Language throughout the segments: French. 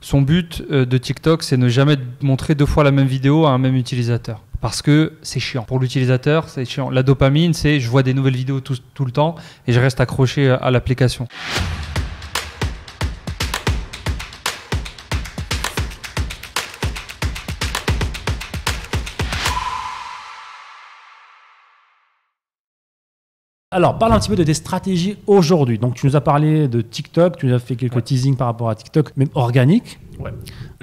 Son but de TikTok, c'est ne jamais montrer 2 fois la même vidéo à un même utilisateur. Parce que c'est chiant. Pour l'utilisateur, c'est chiant. La dopamine, c'est je vois des nouvelles vidéos tout le temps et je reste accroché à l'application. Alors, parle un petit peu de tes stratégies aujourd'hui. Donc, tu nous as parlé de TikTok, tu nous as fait quelques teasings par rapport à TikTok, même organique. Ouais,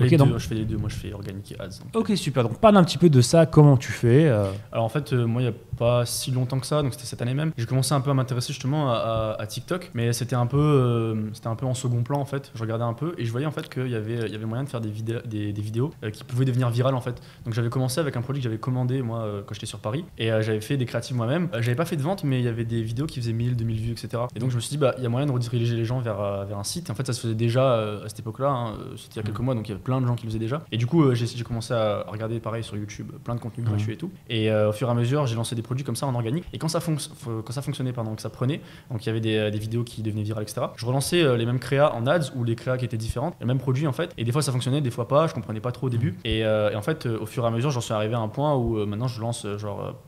Okay, donc... je fais les deux, moi je fais organique et ads. Donc. Ok, super. Donc, parle un petit peu de ça, comment tu fais Alors en fait, moi il n'y a pas si longtemps que ça, donc c'était cette année même, j'ai commencé un peu à m'intéresser justement à TikTok, mais c'était un peu en second plan en fait. Je regardais un peu et je voyais en fait qu'il y avait moyen de faire des vidéos qui pouvaient devenir virales en fait. Donc j'avais commencé avec un produit que j'avais commandé moi quand j'étais sur Paris et j'avais fait des créatives moi-même. J'avais pas fait de vente, mais il y avait des vidéos qui faisaient 1000, 2000 vues, etc. Et donc je me suis dit, il y a moyen de rediriger les gens vers un site. Et en fait, ça se faisait déjà à cette époque-là, hein, c'était il y a quelques mois, donc il y avait plein de gens qui le faisaient déjà. Et du coup, j'ai commencé à regarder pareil sur YouTube, plein de contenus gratuits et tout. Et au fur et à mesure, j'ai lancé des produits comme ça en organique. Et quand ça fonctionnait, que ça prenait, donc il y avait des vidéos qui devenaient virales, etc. Je relançais les mêmes créas en ads ou les créas qui étaient différentes, le même produit en fait. Et des fois ça fonctionnait, des fois pas, je comprenais pas trop au début. Et en fait, au fur et à mesure, j'en suis arrivé à un point où maintenant je lance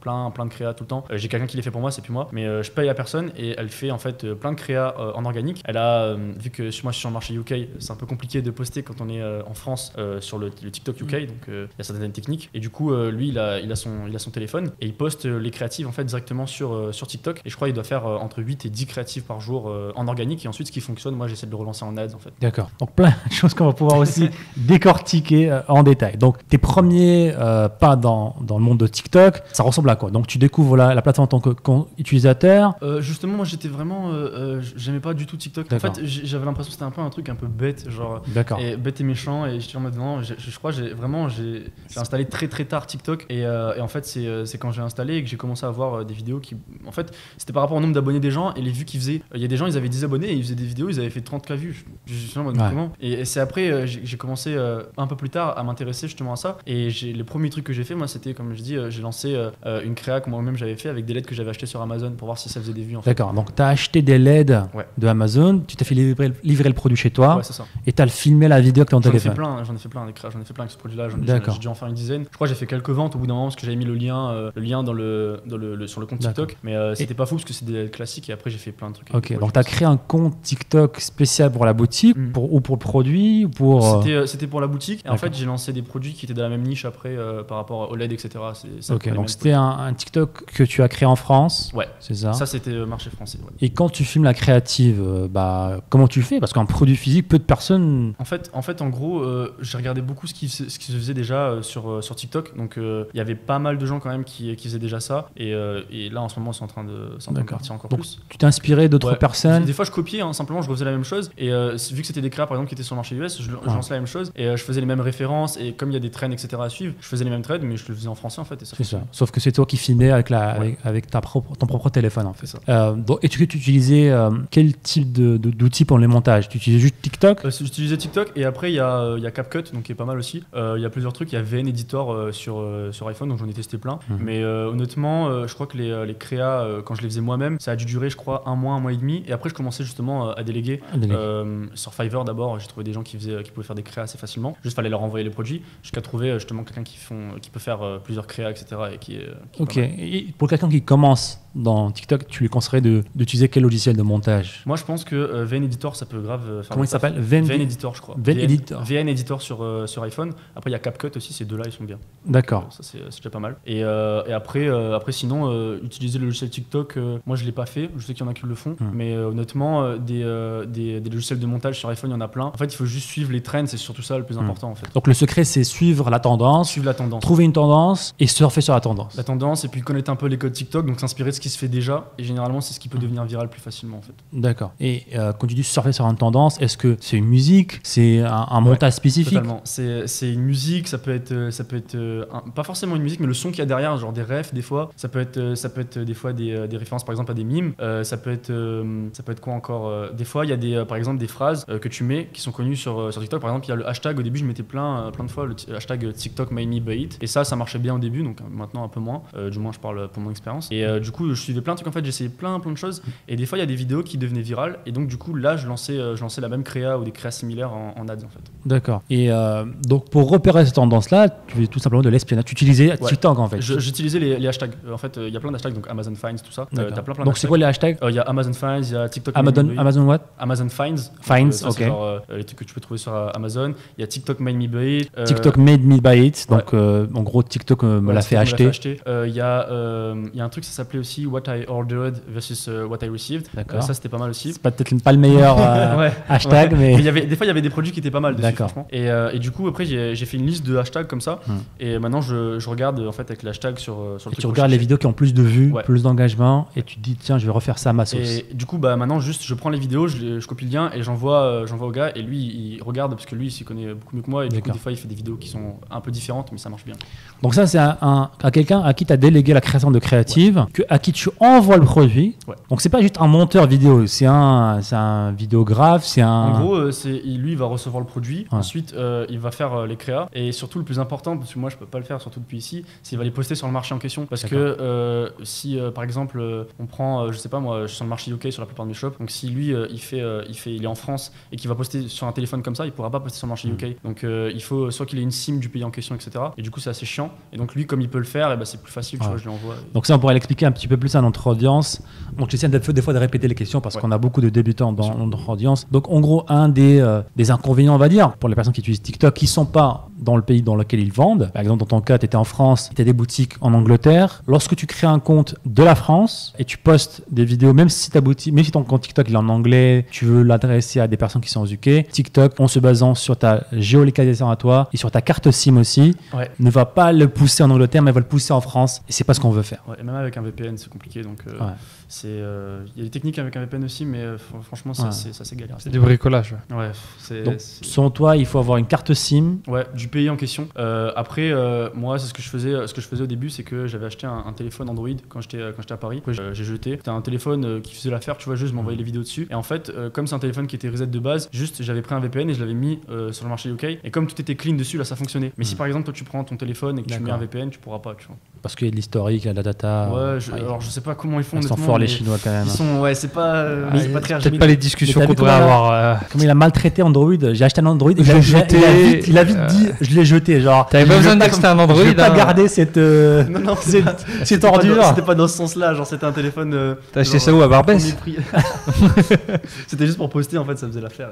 plein de créas tout le temps. J'ai quelqu'un qui les fait pour moi, c'est plus moi, mais je paye à personne et elle fait en fait plein de créas en organique. Elle a, vu que moi je suis sur le marché UK, c'est un peu compliqué de poster quand on est en France sur le TikTok UK, donc il y a certaines techniques. Et du coup, lui, il a son téléphone et il poste les créatives en fait directement sur TikTok. Et je crois qu'il doit faire entre 8 et 10 créatives par jour en organique. Et ensuite, ce qui fonctionne, moi, j'essaie de le relancer en ads en fait. D'accord. Donc plein de choses qu'on va pouvoir aussi décortiquer en détail. Donc tes premiers pas dans le monde de TikTok, ça ressemble à quoi? Donc tu découvres la plateforme en tant qu'utilisateur. Justement, moi, j'étais vraiment, j'aimais pas du tout TikTok. En fait, j'avais l'impression que c'était un peu un truc un peu bête, genre bête et méchant. Et j'étais en mode non, je crois j'ai installé très très tard TikTok et en fait c'est quand j'ai installé et que j'ai commencé à voir des vidéos qui en fait c'était par rapport au nombre d'abonnés des gens et les vues qu'ils faisaient. Il y a des gens, ils avaient 10 abonnés et ils faisaient des vidéos, ils avaient fait 30K vues. Je suis en mode comment. Et c'est après j'ai commencé un peu plus tard à m'intéresser justement à ça et les premiers trucs que j'ai fait moi c'était comme je dis j'ai lancé une créa que moi-même j'avais fait avec des LED que j'avais acheté sur Amazon pour voir si ça faisait des vues en fait. D'accord, donc tu as acheté des LED de Amazon, tu t'es fait livrer le produit chez toi et tu as filmé la vidéo que tu as en téléphone. J'en ai fait plein avec ce produit-là, j'ai dû en faire une dizaine. Je crois que j'ai fait quelques ventes au bout d'un moment parce que j'avais mis le lien sur le compte TikTok, mais c'était pas fou parce que c'est des classiques et après j'ai fait plein de trucs. Ok, donc tu as créé un compte TikTok spécial pour la boutique ou pour le produit C'était pour la boutique et en fait j'ai lancé des produits qui étaient dans la même niche après par rapport au LED, etc. Donc c'était un TikTok que tu as créé en France. Ouais, c'est ça. Ça c'était marché français. Ouais. Et quand tu filmes la créative, comment tu fais? Parce qu'un produit physique, peu de personnes. En fait, en gros, j'ai regardé beaucoup ce qui se faisait déjà sur TikTok. Donc il y avait pas mal de gens quand même qui faisaient déjà ça. Et là en ce moment c'est en train de partir encore plus. Tu t'es inspiré d'autres personnes? Des fois je copiais, simplement je refaisais la même chose. Et vu que c'était des créas par exemple qui étaient sur le marché US, je lançais la même chose et je faisais les mêmes références. Et comme il y a des trends etc à suivre, je faisais les mêmes trends mais je le faisais en français en fait. Et c'est ça. Sauf que c'est toi qui filmais avec ton propre téléphone en fait. C'est ça. Et tu utilisais quel type d'outils pour les montages? Tu utilisais juste TikTok? J'utilisais TikTok et après il y a CapCut donc qui est pas mal aussi. Il y a plusieurs trucs. Il y a VN Editor sur iPhone donc j'en ai testé plein. Mais honnêtement, je crois que les créas quand je les faisais moi-même, ça a dû durer je crois un mois et demi. Et après je commençais justement à déléguer. Sur Fiverr d'abord, j'ai trouvé des gens qui pouvaient faire des créas assez facilement. Juste fallait leur envoyer les produits jusqu'à trouver justement quelqu'un qui peut faire plusieurs créas etc. Et qui ok. Et pour quelqu'un qui commence dans TikTok, tu lui conseillerais d'utiliser quel logiciel de montage? Moi, je pense que VN Editor, ça peut grave faire. Comment il s'appelle? VN Editor, je crois. VN Editor sur iPhone. Après, il y a CapCut aussi, ces deux-là, ils sont bien. D'accord. Ça, c'est déjà pas mal. Et après, sinon, utiliser le logiciel TikTok, moi, je l'ai pas fait. Je sais qu'il y en a qui le font. Mais honnêtement, des logiciels de montage sur iPhone, il y en a plein. En fait, il faut juste suivre les trends, c'est surtout ça le plus important, en fait. Donc, le secret, c'est suivre la tendance. Trouver une tendance et surfer sur la tendance. La tendance, et puis connaître un peu les codes TikTok, donc s'inspirer de ce qui se fait déjà. Et généralement, c'est ce qui peut devenir viral plus facilement, en fait. D'accord. Et quand tu dis surfer sur une tendance, est-ce que c'est une musique? C'est un montage spécifique? Totalement. C'est une musique, ça peut être pas forcément une musique, mais le son qu'il y a derrière, genre des refs, des fois. Ça peut être des fois des références, par exemple, à des mimes. Ça peut être quoi encore? Des fois, il y a par exemple des phrases que tu mets qui sont connues sur TikTok. Par exemple, il y a le hashtag. Au début, je mettais plein de fois le hashtag TikTok made me buy it. Et ça marchait bien au début, donc maintenant un peu moins. Du moins, je parle pour mon expérience. Et du coup, je suivais plein de trucs. En fait, j'essayais plein de choses. Et des fois, il y a des vidéos qui devenaient virales. Et donc, du coup, là, je lançais la même créa ou des créas similaires en ads, en fait. D'accord. D'accord. Et donc, pour repérer cette tendance-là, tu fais tout simplement de l'espionnage. Tu utilisais TikTok, en fait. J'utilisais les hashtags. En fait, il y a plein d'hashtags, donc Amazon Finds, tout ça. T'as plein donc, c'est quoi les hashtags? Il y a Amazon Finds, il y a TikTok. Amazon what? Amazon Finds. Finds, ok. C'est genre les trucs que tu peux trouver sur Amazon. Il y a TikTok Made Me Buy It. TikTok Made Me Buy It. Donc, en gros, TikTok me l'a fait acheter. Il y a un truc, ça s'appelait aussi What I Ordered versus What I Received. Ça, c'était pas mal aussi. C'est peut-être pas le meilleur hashtag, mais des fois, il y avait des produits qui étaient pas mal dessus, franchement. Et du coup, après, j'ai fait une liste de hashtags comme ça. Et maintenant, je regarde en fait avec l'hashtag sur le truc. Tu regardes les vidéos qui ont plus de vues, plus d'engagement, et tu te dis tiens, je vais refaire ça à ma sauce. Et du coup, maintenant, juste, je prends les vidéos, je copie le lien et j'envoie au gars. Et lui, il regarde parce que lui, il s'y connaît beaucoup mieux que moi. Et du coup, des fois, il fait des vidéos qui sont un peu différentes, mais ça marche bien. Donc ça, c'est à quelqu'un à qui tu as délégué la création de créative, à qui tu envoies le produit. Donc c'est pas juste un monteur vidéo, c'est un vidéographe, c'est un... En gros, lui, il va recevoir le produit. Ensuite, il va faire les créas. Et surtout, le plus important, parce que moi, je peux pas le faire, surtout depuis ici, c'est qu'il va les poster sur le marché en question. Parce que si, par exemple, on prend, je sais pas moi, je suis sur le marché UK sur la plupart de mes shops. Donc si lui, il est en France et qu'il va poster sur un téléphone comme ça, il pourra pas poster sur le marché UK. Donc il faut soit qu'il ait une SIM du pays en question, etc. Et du coup, c'est assez chiant. Et donc lui, comme il peut le faire, c'est plus facile, tu vois, je lui envoie. Donc ça, on pourrait l'expliquer un petit peu plus à notre audience. Donc j'essaie des fois de répéter les questions parce qu'on a beaucoup de débutants dans notre audience. Donc en gros, un des inconvénients, on va dire, pour les personnes qui utilisent TikTok, qui sont pas dans le pays dans lequel ils vendent. Par exemple, dans ton cas, tu étais en France, tu as des boutiques en Angleterre. Lorsque tu crées un compte de la France et tu postes des vidéos, même si ton compte TikTok il est en anglais, tu veux l'adresser à des personnes qui sont aux UK, TikTok, en se basant sur ta géolocalisation à toi et sur ta carte SIM aussi, ne va pas le pousser en Angleterre, mais va le pousser en France. Et c'est pas ce qu'on veut faire. Et même avec un VPN, c'est compliqué. Donc, il y a des techniques avec un VPN aussi, mais franchement, ça c'est galère. C'est du bricolage. Donc, selon toi, il faut avoir une carte SIM. Du pays en question. Après, moi, c'est ce que je faisais au début, c'est que j'avais acheté un téléphone Android quand j'étais à Paris. J'ai jeté. C'était un téléphone qui faisait l'affaire, tu vois, juste m'envoyer les vidéos dessus. Et en fait, comme c'est un téléphone qui était reset de base, juste j'avais pris un VPN et je l'avais mis sur le marché UK. Et comme tout était clean dessus, là, ça fonctionnait. Mais si par exemple, toi, tu prends ton téléphone et que tu mets un VPN, tu pourras pas, tu vois. Parce qu'il y a de l'historique, il y a de la data. Alors je sais pas comment ils font. Ils sont forts les Chinois quand même. C'est pas très peut-être pas les discussions qu'on devrait avoir. Comme il a maltraité Android, j'ai acheté un Android et il a vite dit je l'ai jeté. Genre, t'avais pas besoin d'acheter un Android. Je vais pas garder cette ordure. C'était pas dans ce sens-là, genre c'était un téléphone. T'as acheté ça où, à Barbès? C'était juste pour poster, en fait, ça faisait l'affaire.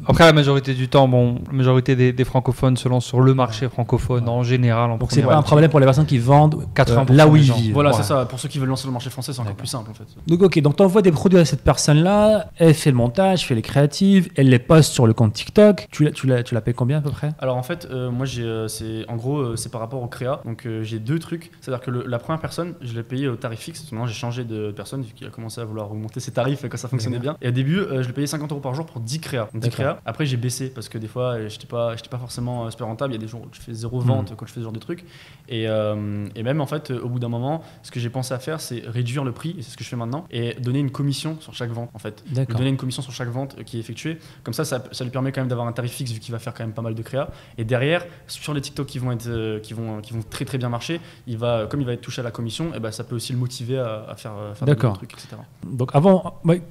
Après, la majorité du temps, la majorité des francophones se lancent sur le marché francophone en général. Donc c'est pas un problème pour les personnes qui vendent là où ils vivent. Voilà, c'est ça. Pour ceux qui veulent lancer le marché français, c'est encore plus simple en fait. Donc tu envoies des produits à cette personne-là, elle fait le montage, fait les créatives, elle les poste sur le compte TikTok. Tu la payes combien à peu près? Alors en fait, moi c'est par rapport au créa. Donc j'ai deux trucs. C'est-à-dire que la première personne, je l'ai payé au tarif fixe. Maintenant j'ai changé de personne vu qu'il a commencé à vouloir augmenter ses tarifs quand ça fonctionnait bien. Et au début, je l'ai payé 50 € par jour pour 10 créas. 10 créas. Après j'ai baissé parce que des fois j'étais pas forcément super rentable. Il y a des jours où je fais zéro vente quand je fais ce genre de trucs. Et même en fait, au bout d'un moment, ce que j'ai pensé à faire, c'est réduire le prix, et c'est ce que je fais maintenant, et donner une commission sur chaque vente en fait. Lui donner une commission sur chaque vente qui est effectuée. Comme ça lui permet quand même d'avoir un tarif fixe vu qu'il va faire quand même pas mal de créa. Et derrière, sur les TikTok qui vont très très bien marcher, comme il va être touché à la commission, et ça peut aussi le motiver à faire des trucs, etc. Donc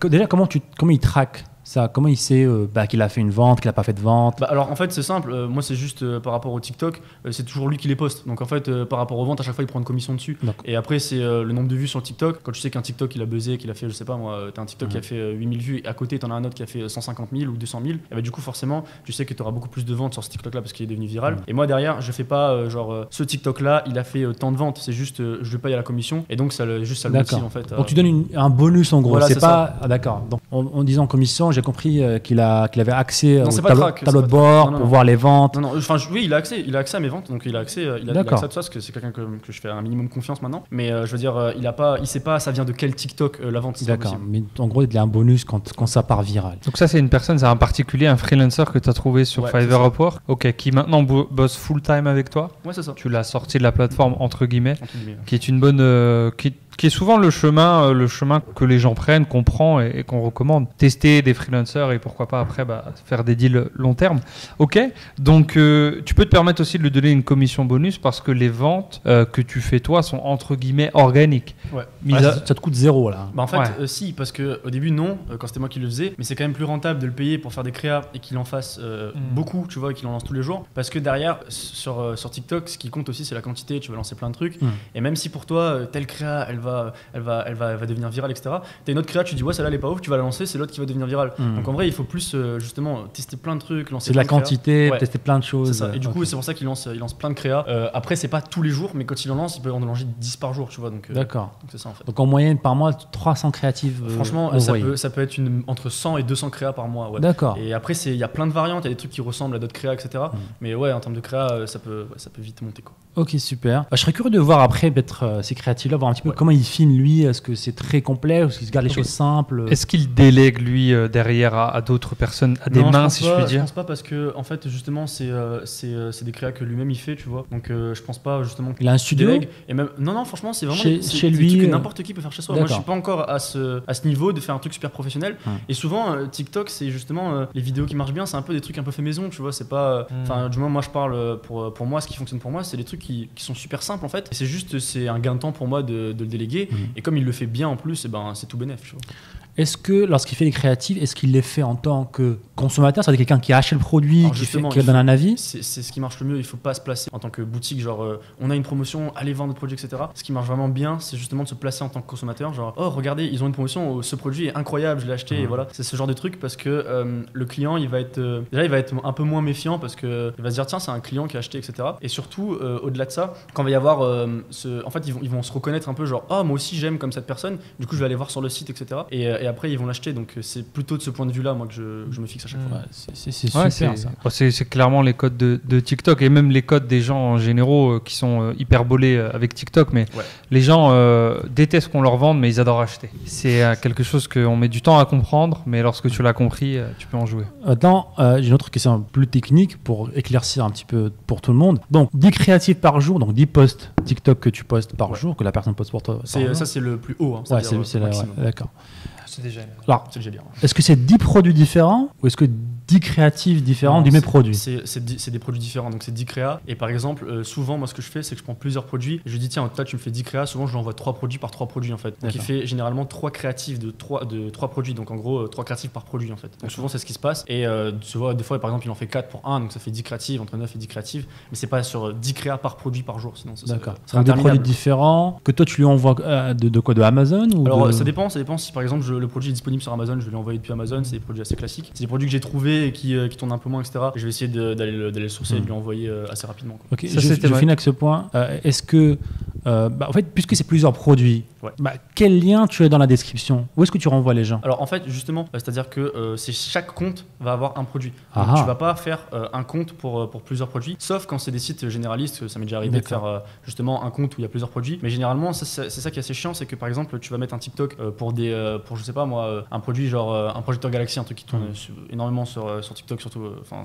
déjà comment il traque ça, comment il sait qu'il a fait une vente, qu'il n'a pas fait de vente? Alors en fait c'est simple, moi c'est juste par rapport au TikTok, c'est toujours lui qui les poste. Donc en fait par rapport aux ventes, à chaque fois il prend une commission dessus. Et après c'est le nombre de vues sur le TikTok. Quand tu sais qu'un TikTok il a buzzé, qu'il a fait, je sais pas moi, t'as un TikTok qui a fait 8000 vues et à côté t'en as un autre qui a fait 150 000 ou 200 000, et du coup forcément tu sais que tu auras beaucoup plus de ventes sur ce TikTok là parce qu'il est devenu viral. Et moi derrière je fais pas ce TikTok là il a fait tant de ventes, c'est juste je lui paye à la commission et donc ça le motive en fait. Donc tu donnes un bonus en gros, voilà, c'est pas... d'accord. Donc en disant commission, j'ai compris qu'il avait accès au tableau de bord pour voir les ventes. Oui, il a accès à mes ventes, donc il a accès à tout ça parce que c'est quelqu'un que je fais un minimum confiance maintenant. Mais je veux dire, il sait pas ça vient de quel TikTok la vente. D'accord, mais en gros il y a un bonus quand ça part viral. Donc ça c'est une personne, c'est un particulier, un freelancer que tu as trouvé sur Fiverr Upwork, qui maintenant bosse full time avec toi. Ouais, c'est ça. Tu l'as sorti de la plateforme entre guillemets. Qui est une bonne qui est souvent le chemin que les gens prennent, qu'on prend et qu'on recommande. Tester des freelancers et pourquoi pas après faire des deals long terme. Ok, donc tu peux te permettre aussi de lui donner une commission bonus parce que les ventes que tu fais toi sont entre guillemets organiques. Ouais. Ça te coûte zéro là. Bah en fait, si, parce qu'au début, non, quand c'était moi qui le faisais, mais c'est quand même plus rentable de le payer pour faire des créas et qu'il en fasse beaucoup, tu vois, et qu'il en lance tous les jours. Parce que derrière, sur TikTok, ce qui compte aussi, c'est la quantité. Tu vas lancer plein de trucs. Et même si pour toi, telle créa, elle va devenir virale, etc., t'as une autre créa, tu dis, ouais, celle-là, elle est pas ouf, tu vas la lancer, c'est l'autre qui va devenir virale. Donc en vrai, il faut plus justement tester plein de trucs, lancer c'est de la quantité, tester plein de choses. C'est ça. Et du coup, c'est pour ça qu'il lance plein de créas. Après, c'est pas tous les jours, mais quand il en lance, il peut en lancer 10 par jour, tu vois. D'accord. Donc c'est ça en fait. Donc en moyenne, par mois, 300 créatives. Franchement, ça peut être entre 100 et 200 créas par mois. Ouais. D'accord. Et après, il y a plein de variantes, il y a des trucs qui ressemblent à d'autres créas, etc. Mais ouais, en termes de créa, ça peut vite monter, quoi. Ok, super. Je serais curieux de voir après peut-être ces créatifs-là, voir un petit peu comment il filme lui. Est-ce que c'est très complet ou est-ce qu'il se garde les choses simples? Est-ce qu'il délègue lui derrière à d'autres personnes, à des mains, si je puis dire? Je pense pas parce que en fait justement c'est des créas que lui-même il fait, tu vois. Donc je pense pas justement qu'il a un studio délègue. Et même non franchement c'est vraiment chez lui des trucs que n'importe qui peut faire chez soi. Moi je suis pas encore à ce niveau de faire un truc super professionnel. Et souvent TikTok c'est justement les vidéos qui marchent bien, c'est un peu des trucs un peu fait maison, tu vois. C'est pas enfin du moins moi je parle pour moi, ce qui fonctionne pour moi c'est des trucs qui sont super simples en fait. Et c'est un gain de temps pour moi de le déléguer. Et comme il le fait bien en plus, et ben c'est tout bénef, tu vois. Est-ce que lorsqu'il fait les créatives, est-ce qu'il les fait en tant que consommateur, c'est-à-dire quelqu'un qui a acheté le produit, qui donne un avis? C'est ce qui marche le mieux, il faut pas se placer en tant que boutique, genre on a une promotion, allez vendre notre produit, etc. Ce qui marche vraiment bien, c'est justement de se placer en tant que consommateur, genre oh regardez, ils ont une promotion, ce produit est incroyable, je l'ai acheté, et voilà. C'est ce genre de truc parce que le client, il va être un peu moins méfiant parce que il va se dire tiens, c'est un client qui a acheté, etc. Et surtout, au-delà de ça, quand il va y avoir en fait, ils vont se reconnaître un peu, genre oh moi aussi j'aime comme cette personne, du coup je vais aller voir sur le site, etc. Et après ils vont l'acheter, donc c'est plutôt de ce point de vue là moi que je me fixe à chaque fois. C'est super ça. C'est clairement les codes de TikTok et même les codes des gens en généraux qui sont hyperbolés avec TikTok, mais les gens détestent qu'on leur vende mais ils adorent acheter. C'est quelque chose qu'on met du temps à comprendre, mais lorsque tu l'as compris, tu peux en jouer. J'ai une autre question plus technique pour éclaircir un petit peu pour tout le monde. Donc 10 créatifs par jour, donc 10 posts TikTok que tu postes par jour, que la personne poste pour toi. Ça c'est le plus haut, hein, d'accord. C'est déjà bien. Est-ce que c'est 10 produits différents ou est-ce que 10 créatifs différents du même produit? C'est des produits différents, donc c'est 10 créas. Et par exemple, souvent, moi ce que je fais, c'est que je prends plusieurs produits et je dis tiens, toi tu me fais 10 créas, souvent je l'envoie 3 produits par 3 produits en fait. Donc il fait généralement 3 créatifs de 3 produits, donc en gros 3 créatifs par produit en fait. Donc souvent c'est ce qui se passe. Et tu vois, des fois par exemple il en fait 4 pour 1, donc ça fait 10 créatives, entre 9 et 10 créatives. Mais c'est pas sur 10 créas par produit par jour, sinon ça serait des produits différents que toi tu lui envoies de Amazon ou Alors ça dépend si par exemple le produit est disponible sur Amazon, je vais lui envoyer depuis Amazon, c'est des produits assez classiques. C'est des produits que j'ai trouvés et qui tournent un peu moins, etc. Et je vais essayer d'aller le sourcer et de lui envoyer assez rapidement, quoi. Ok, je finis avec ce point. Est-ce que, en fait, puisque c'est plusieurs produits, quel lien tu as dans la description? Où est-ce que tu renvoies les gens? Alors en fait, justement, c'est-à-dire que chaque compte va avoir un produit. Donc, tu vas pas faire un compte pour plusieurs produits, sauf quand c'est des sites généralistes. Ça m'est déjà arrivé de faire justement un compte où il y a plusieurs produits. Mais généralement, c'est ça qui est assez chiant, c'est que par exemple, tu vas mettre un TikTok pour je sais pas moi, un produit genre un projecteur Galaxy, un truc qui tourne énormément sur TikTok, surtout.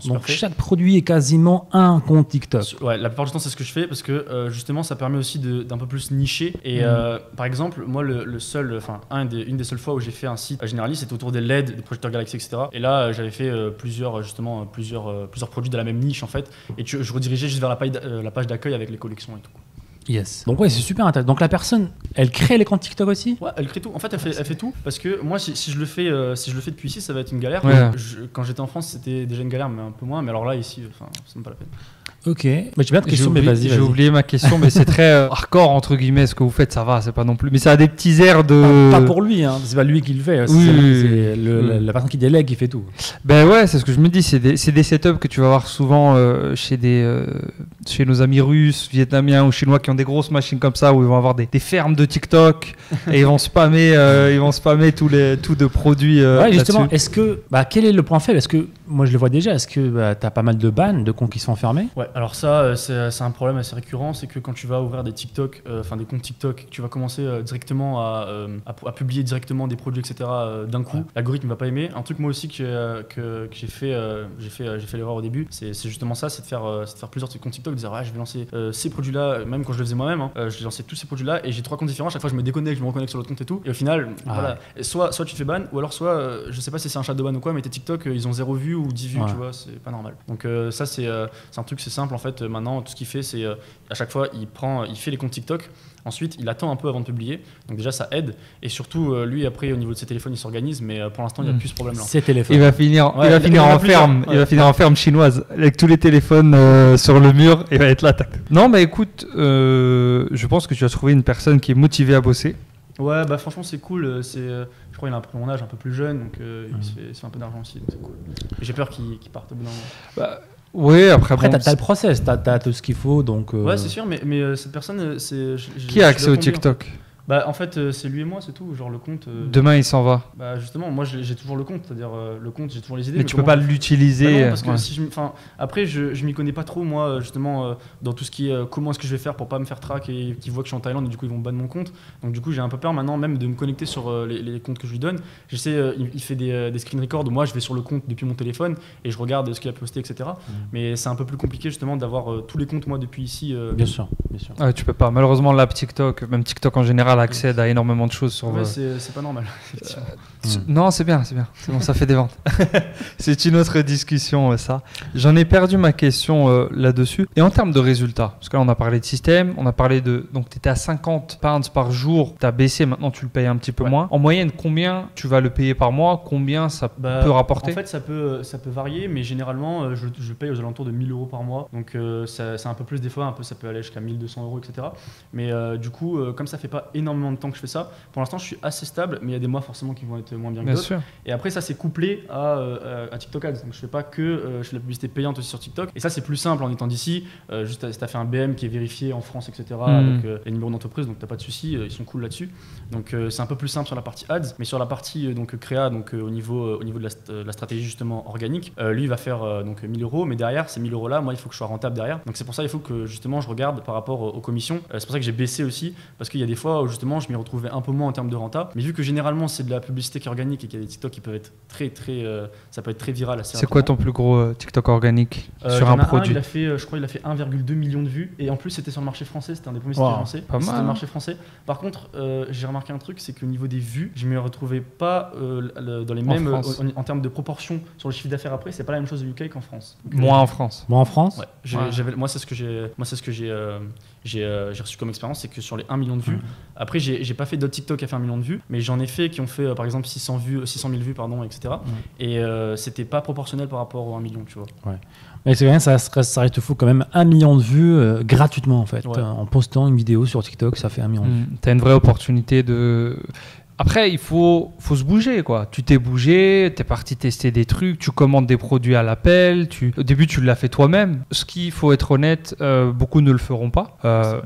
Donc chaque produit est quasiment un compte TikTok. Ouais, la plupart du temps c'est ce que je fais parce que justement ça permet aussi d'un peu plus nicher. Et par exemple, moi une des seules fois où j'ai fait un site généraliste, c'était autour des LED, des projecteurs Galaxy, etc. Et là j'avais fait plusieurs produits de la même niche en fait. Et je redirigeais juste vers la page d'accueil avec les collections et tout. Yes. Donc ouais, c'est super intéressant. Donc la personne, elle crée les comptes TikTok aussi? Ouais, elle crée tout. En fait, elle fait tout parce que moi, si je le fais depuis ici, ça va être une galère. Ouais. Quand j'étais en France, c'était déjà une galère, mais un peu moins. Mais alors là, ici, c'est même pas la peine. Ok, mais j'ai pas de question, mais vas-y. J'ai oublié ma question, mais c'est très hardcore entre guillemets. Ce que vous faites, ça va, c'est pas non plus. Mais ça a des petits airs de. Pas pour lui, hein. C'est pas lui qui le fait. Oui. C'est la personne qui délègue qui fait tout. Ben ouais, c'est ce que je me dis. C'est des setups que tu vas voir souvent chez nos amis russes, vietnamiens ou chinois qui ont des grosses machines comme ça où ils vont avoir des fermes de TikTok et ils vont spammer tout de produits. Ouais, justement. Est-ce que quel est le point faible? Est-ce que moi je le vois déjà. Est-ce que tu as pas mal de bans, de comptes qui sont fermés? Ouais, alors ça, c'est un problème assez récurrent, c'est que quand tu vas ouvrir des TikTok, des comptes TikTok, tu vas commencer directement à publier directement des produits, etc. D'un coup, l'algorithme va pas aimer. Un truc moi aussi que j'ai fait l'erreur au début, c'est justement ça, c'est de faire plusieurs comptes TikTok, de dire je vais lancer ces produits-là, même quand je le faisais moi-même, j'ai lancé tous ces produits-là et j'ai 3 comptes différents. Chaque fois, je me déconnecte, je me reconnecte sur l'autre compte et tout. Et au final, voilà, et soit tu te fais ban, ou alors soit, je sais pas si c'est un shadow ban ou quoi, mais tes TikTok, ils ont 0 vue ou 10 vues, tu vois, c'est pas normal. Donc ça, c'est un truc, c'est simple en fait. Maintenant, tout ce qu'il fait, c'est à chaque fois, il fait les comptes TikTok. Ensuite, il attend un peu avant de publier. Donc déjà, ça aide. Et surtout, lui, après, au niveau de ses téléphones, il s'organise. Mais pour l'instant, il n'y a plus ce problème-là. Ses téléphones. Il va finir en ferme. Il va finir en ferme chinoise avec tous les téléphones sur le mur. Et va être là. Non, mais écoute, je pense que tu as trouvé une personne qui est motivée à bosser. Ouais, bah franchement, c'est cool. Je crois qu'il a un peu mon âge, un peu plus jeune. Donc il se fait un peu d'argent aussi. Donc c'est cool. Et j'ai peur qu'il parte au bout d'un moment. Oui, après bon, t'as le process, t'as tout ce qu'il faut, donc... Ouais, c'est sûr, mais cette personne, c'est... Qui a accès au TikTok? Bah en fait c'est lui et moi, c'est tout, genre le compte demain il s'en va. Bah justement moi j'ai toujours le compte, c'est-à-dire le compte, j'ai toujours les idées, mais tu peux pas l'utiliser. Bah non, parce que si après je m'y connais pas trop moi justement dans tout ce qui est comment est-ce que je vais faire pour pas me faire track et qu'ils voient que je suis en Thaïlande et du coup ils vont ban mon compte. Donc du coup j'ai un peu peur maintenant même de me connecter sur les comptes que je lui donne. J'essaie il fait des screen records où moi je vais sur le compte depuis mon téléphone et je regarde ce qu'il a posté, etc. Mais c'est un peu plus compliqué justement d'avoir tous les comptes moi depuis ici. Bien sûr. Ah, tu peux pas, malheureusement l'app TikTok, même TikTok en général accède à énormément de choses sur. Ouais, c'est pas normal. Non, c'est bien, c'est bon, ça fait des ventes. C'est une autre discussion, ça. J'en ai perdu ma question là-dessus. Et en termes de résultats, parce que là on a parlé de système, on a parlé de. Donc tu étais à 50 pounds par jour, tu as baissé, maintenant tu le payes un petit peu moins. En moyenne, combien tu vas le payer par mois? Combien ça peut rapporter? En fait, ça peut varier, mais généralement, je paye aux alentours de 1 000 € par mois. Donc c'est un peu plus des fois, ça peut aller jusqu'à 1 200 €, etc. Mais du coup, comme ça fait pas énormément de temps que je fais ça, pour l'instant je suis assez stable, mais il y a des mois forcément qui vont être moins bien que d'autres. Et après ça c'est couplé à TikTok Ads, donc je fais pas que je fais la publicité payante aussi sur TikTok, et ça c'est plus simple en étant d'ici, juste si t'as fait un BM qui est vérifié en France, etc. avec les numéros d'entreprise, donc t'as pas de soucis, ils sont cool là-dessus, donc c'est un peu plus simple sur la partie Ads, mais sur la partie donc créa, donc au niveau de la stratégie justement organique, lui il va faire donc 1 000 €, mais derrière ces 1 000 € là, moi il faut que je sois rentable derrière, donc c'est pour ça il faut que justement je regarde par rapport aux commissions, c'est pour ça que j'ai baissé aussi, parce qu'il y a des fois où justement je m'y retrouvais un peu moins en termes de renta, mais vu que généralement c'est de la publicité qui est organique et qu'il y a des TikTok qui peuvent être ça peut être très viral assez rapidement. C'est quoi ton plus gros TikTok organique sur un produit? Je crois qu'il a fait 1,2 million de vues, et en plus c'était sur le marché français, c'était un des premiers sites français. C'était le marché français. Par contre, j'ai remarqué un truc, c'est qu'au niveau des vues, je me retrouvais pas dans les mêmes en termes de proportion sur le chiffre d'affaires après, c'est pas la même chose au UK qu'en France. Moins en France. Moins en France. Ouais. Moi c'est ce que j'ai reçu comme expérience, c'est que sur les 1 million de vues, après j'ai pas fait d'autres TikTok à faire 1 million de vues, mais j'en ai fait qui ont fait par exemple 600 000 vues, etc. Et c'était pas proportionnel par rapport aux 1 million, tu vois. Ouais. Mais c'est vrai, ça reste fou quand même. 1 million de vues gratuitement en fait. En postant une vidéo sur TikTok, ça fait 1 million de vues. T'as une vraie opportunité de... Après, il faut se bouger, quoi. Tu t'es bougé, t'es parti tester des trucs, tu commandes des produits à l'appel. Au début, tu l'as fait toi-même. Ce qu'il faut être honnête, beaucoup ne le feront pas.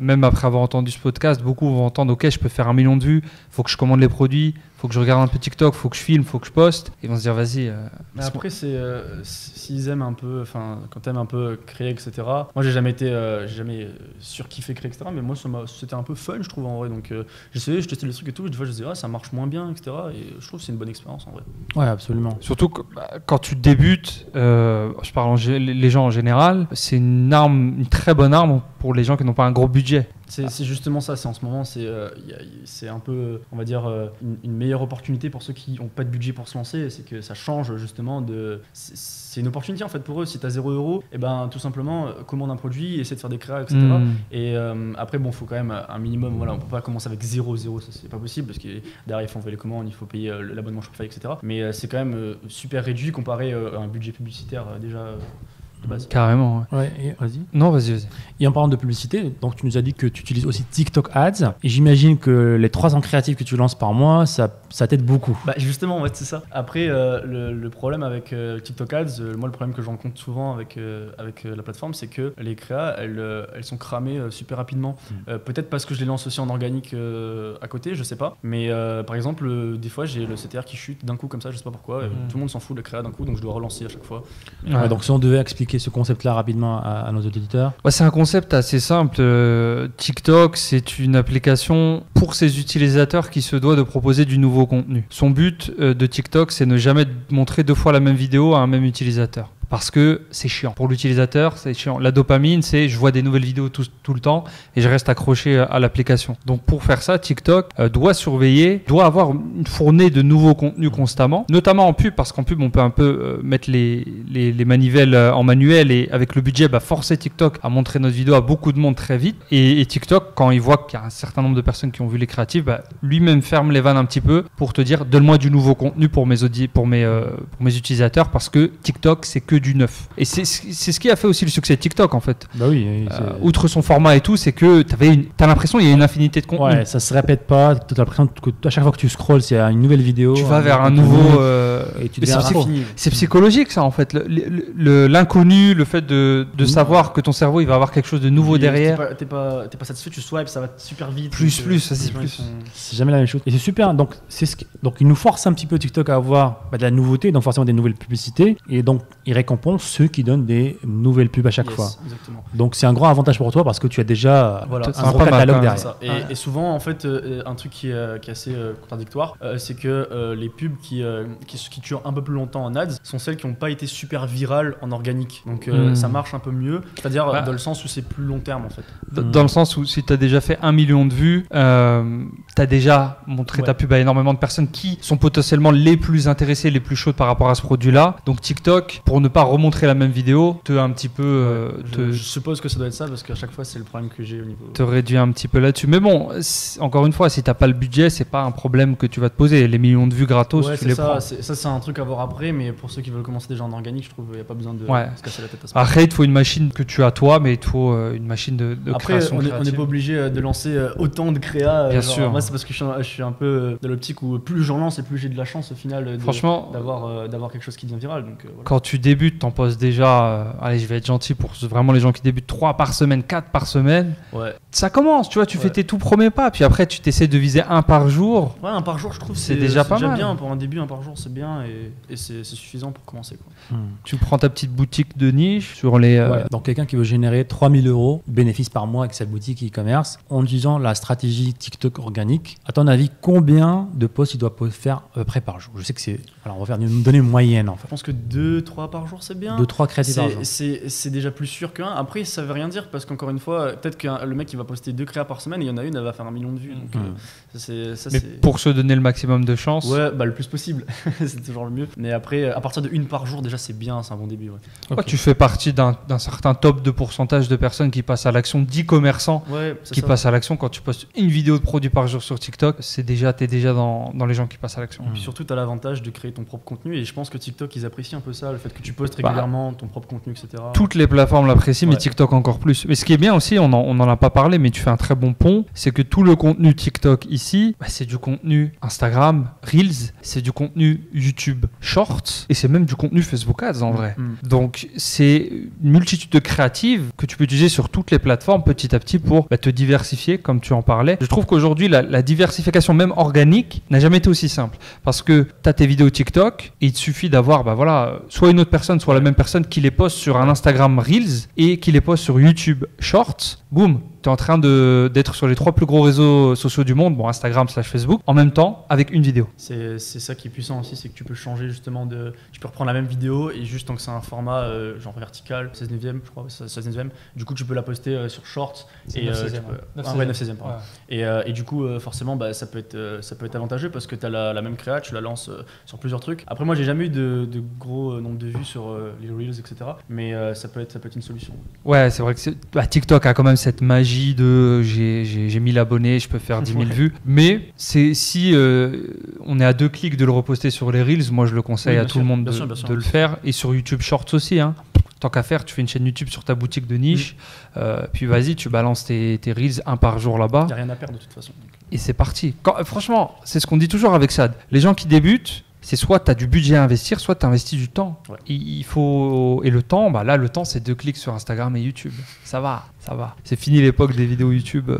Même après avoir entendu ce podcast, beaucoup vont entendre « Ok, je peux faire 1 million de vues, il faut que je commande les produits, il faut que je regarde un peu TikTok, il faut que je filme, il faut que je poste. » Ils vont se dire « Vas-y. » Mais après, s'ils aiment un peu, quand t'aimes un peu créer, etc. Moi, j'ai jamais surkiffé créer, etc. Mais moi, c'était un peu fun, je trouve, en vrai. Donc, je testais les trucs et tout. Des fois, je disais, ça marche moins bien, etc. Et je trouve que c'est une bonne expérience, en vrai. Ouais, absolument. Surtout que, quand tu débutes, je parle les gens en général, c'est une très bonne arme pour les gens qui n'ont pas un gros budget. C'est justement ça, en ce moment, c'est un peu, on va dire, une meilleure opportunité pour ceux qui n'ont pas de budget pour se lancer, c'est que ça change justement c'est une opportunité en fait pour eux. Si tu as 0 €, et ben tout simplement commande un produit, essaie de faire des créas, etc. Et après bon, faut quand même un minimum, voilà, on peut pas commencer avec 0, ça c'est pas possible parce que derrière il faut envoyer les commandes, il faut payer l'abonnement Shopify, etc. Mais c'est quand même super réduit comparé à un budget publicitaire déjà. de base. Carrément. Ouais. Ouais, et vas-y. Non, vas-y. Et en parlant de publicité, donc tu nous as dit que tu utilises aussi TikTok Ads. Et j'imagine que les 300 créatifs que tu lances par mois, ça t'aide beaucoup. Bah justement, en fait, c'est ça. Après, le problème avec TikTok Ads, moi, le problème que je rencontre souvent avec la plateforme, c'est que les créas, elles sont cramées super rapidement. Peut-être parce que je les lance aussi en organique à côté, je sais pas. Mais par exemple, des fois, j'ai le CTR qui chute d'un coup comme ça, je sais pas pourquoi. Tout le monde s'en fout de la créa d'un coup, donc je dois relancer à chaque fois. Ouais, donc si on devait expliquer ce concept-là rapidement à nos auditeurs. Ouais, c'est un concept assez simple. TikTok, c'est une application pour ses utilisateurs qui se doit de proposer du nouveau contenu. Son but de TikTok, c'est ne jamais montrer 2 fois la même vidéo à un même utilisateur. Parce que c'est chiant. Pour l'utilisateur, c'est chiant. La dopamine, c'est je vois des nouvelles vidéos tout le temps et je reste accroché à l'application. Donc pour faire ça, TikTok doit surveiller, doit avoir une fournée de nouveaux contenus constamment, notamment en pub, parce qu'en pub, on peut un peu mettre les manivelles en manuel et avec le budget, forcer TikTok à montrer notre vidéo à beaucoup de monde très vite. Et TikTok, quand il voit qu'il y a un certain nombre de personnes qui ont vu les créatifs, lui-même ferme les vannes un petit peu pour te dire donne-moi du nouveau contenu pour mes utilisateurs, parce que TikTok, c'est que du neuf. Et c'est ce qui a fait aussi le succès de TikTok en fait. Bah oui. Outre son format et tout, c'est que t'as l'impression qu'il y a une infinité de contenu. Ouais, ça se répète pas. T'as l'impression que à chaque fois que tu scrolls, c'est une nouvelle vidéo. Tu vas vers un nouveau. Et tu deviens accro. C'est psychologique ça en fait. L'inconnu, le fait de savoir que ton cerveau il va avoir quelque chose de nouveau derrière. T'es pas satisfait, tu swipes, ça va super vite. Plus. C'est jamais la même chose. Et c'est super. Donc il nous force un petit peu TikTok à avoir de la nouveauté, donc forcément des nouvelles publicités. Et donc il récompense ceux qui donnent des nouvelles pubs à chaque fois. Exactement. Donc c'est un grand avantage pour toi parce que tu as déjà un gros catalogue derrière. Et souvent en fait un truc qui est assez contradictoire, c'est que les pubs qui durent un peu plus longtemps en ads sont celles qui n'ont pas été super virales en organique. Donc ça marche un peu mieux, c'est-à-dire dans le sens où c'est plus long terme en fait. Dans le sens où si tu as déjà fait 1 million de vues, tu as déjà montré ta pub à énormément de personnes qui sont potentiellement les plus intéressées, les plus chaudes par rapport à ce produit-là. Donc TikTok, pour ne pas remontrer la même vidéo, te un petit peu... je suppose que ça doit être ça parce qu'à chaque fois c'est le problème que j'ai au niveau... Te réduit un petit peu là-dessus. Mais bon, encore une fois, si tu n'as pas le budget, c'est pas un problème que tu vas te poser. Les millions de vues gratos, tu les prends. Ça c'est un truc à voir après, mais pour ceux qui veulent commencer déjà en organique, je trouve qu'il n'y a pas besoin de se casser la tête à ce moment. Après, il te faut une machine que tu as toi, mais il te faut une machine de création créative. On n'est pas obligé de lancer autant de créa. Bien sûr. Moi, c'est parce que je suis un peu dans l'optique où plus j'en lance et plus j'ai de la chance au final franchement, d'avoir quelque chose qui devient viral. Donc, voilà. Quand tu débutes, t'en poses déjà, allez, je vais être gentil pour vraiment les gens qui débutent 3 par semaine, 4 par semaine. Ouais. Ça commence, tu vois, tu fais tes tout premiers pas, puis après tu t'essaies de viser 1 par jour. Ouais, 1 par jour, je trouve c'est déjà pas mal. Bien pour un début, 1 par jour, c'est bien et c'est suffisant pour commencer, quoi. Tu prends ta petite boutique de niche sur les. Donc quelqu'un qui veut générer 3 000 € bénéfices par mois avec sa boutique e-commerce en utilisant la stratégie TikTok organique. À ton avis, combien de posts il doit faire à peu près par jour? Je sais que c'est. Alors on va faire une donnée moyenne en fait. Je pense que 2-3 par jour, c'est bien. 2-3 créatifs par jour. C'est déjà plus sûr qu'un. Après, ça veut rien dire parce qu'encore une fois, peut-être que le mec il va poster 2 créas par semaine et il y en a une, elle va faire 1 million de vues. Donc, mais pour se donner le maximum de chance. Ouais, le plus possible. C'est toujours le mieux. Mais après, à partir de 1 par jour, déjà c'est bien, c'est un bon début. Ouais. Okay. Tu fais partie d'un certain top de pourcentage de personnes qui passent à l'action, 10 commerçants qui passent à l'action. Quand tu postes une vidéo de produit par jour sur TikTok, t'es déjà dans les gens qui passent à l'action. Et puis surtout, tu as l'avantage de créer ton propre contenu et je pense que TikTok, ils apprécient un peu ça, le fait que tu postes régulièrement ton propre contenu, etc. Toutes les plateformes l'apprécient, mais TikTok encore plus. Mais ce qui est bien aussi, on n'en a pas parlé, mais tu fais un très bon pont, c'est que tout le contenu TikTok ici, c'est du contenu Instagram, Reels, c'est du contenu YouTube Shorts et c'est même du contenu Facebook Ads en vrai. Donc c'est une multitude de créatives que tu peux utiliser sur toutes les plateformes petit à petit pour te diversifier comme tu en parlais. Je trouve qu'aujourd'hui la diversification même organique n'a jamais été aussi simple parce que tu as tes vidéos TikTok et il te suffit d'avoir soit une autre personne, soit la même personne qui les poste sur un Instagram Reels et qui les poste sur YouTube Shorts. Boum, tu es en train d'être sur les 3 plus gros réseaux sociaux du monde, Instagram / Facebook, en même temps avec une vidéo. C'est ça qui est puissant aussi, c'est que tu peux changer justement tu peux reprendre la même vidéo et juste tant que c'est un format genre vertical, 16/9, je crois, 16/9, du coup tu peux la poster sur Shorts. Et 9/16, pardon. Et du coup forcément ça peut être avantageux parce que tu as la même créa, tu la lances sur plusieurs trucs. Après moi j'ai jamais eu de gros nombre de vues sur les Reels, etc. Mais ça peut être une solution. Ouais, c'est vrai que TikTok a quand même cette magie de j'ai 1000 abonnés, je peux faire 10 000 vues. Mais si on est à 2 clics de le reposter sur les Reels, moi je le conseille à tout le monde de le faire. Et sur YouTube Shorts aussi. Tant qu'à faire, tu fais une chaîne YouTube sur ta boutique de niche, puis vas-y, tu balances tes Reels 1 par jour là-bas. Il n'y a rien à perdre de toute façon. Et c'est parti. Franchement, c'est ce qu'on dit toujours avec Sad. Les gens qui débutent, c'est soit tu as du budget à investir, soit tu investis du temps. Ouais. Il faut... Et le temps, là, le temps, c'est 2 clics sur Instagram et YouTube. Ça va. C'est fini l'époque des vidéos YouTube.